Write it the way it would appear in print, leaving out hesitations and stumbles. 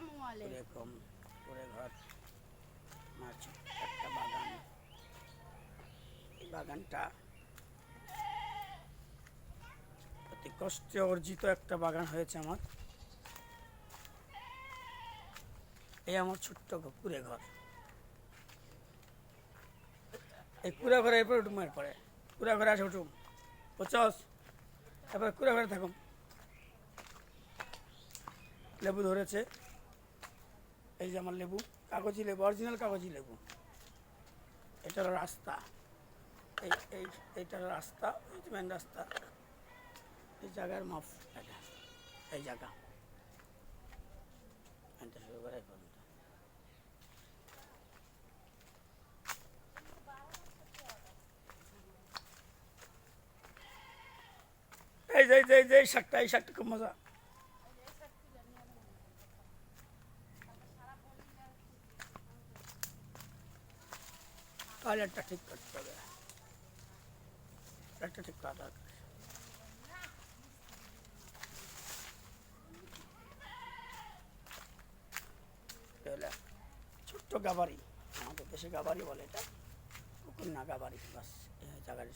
এরকম করে ঘর আমার ছোট্ট একটা বাগান। এই বাগানটা অতি কষ্টে অর্জিত একটা বাগান হয়েছে আমার। এই আমার ছোট্ট কুড়ে ঘর। এই কুড়া ঘরে এরপরে উঠুম, এরপরে কুড়া ঘরে আসে উঠুম বুঝছস। এরপরে কুড়া ঘরে থাকুম। লেবু ধরেছে, এই যে আমার লেবু, কাগজি লেবু, অরিজিনাল কাগজি লেবু। এটা হলো রাস্তা, এই এই এইটা হলো রাস্তা, মেন রাস্তা। এই জায়গার মাপ এটা, এই জায়গা এটা শুরু করে এই পর্যন্ত। এই যে এই শাকটা, এই শাকটা খুব মজা। টয়লেটটা ঠিক করতে হবে, টয়লেটটা ঠিক করা দরকার। ছোট্ট গাবারি, আমাদের দেশে গাবারি বলে, এটা পুকুর না গাবারি, বাস জায়গার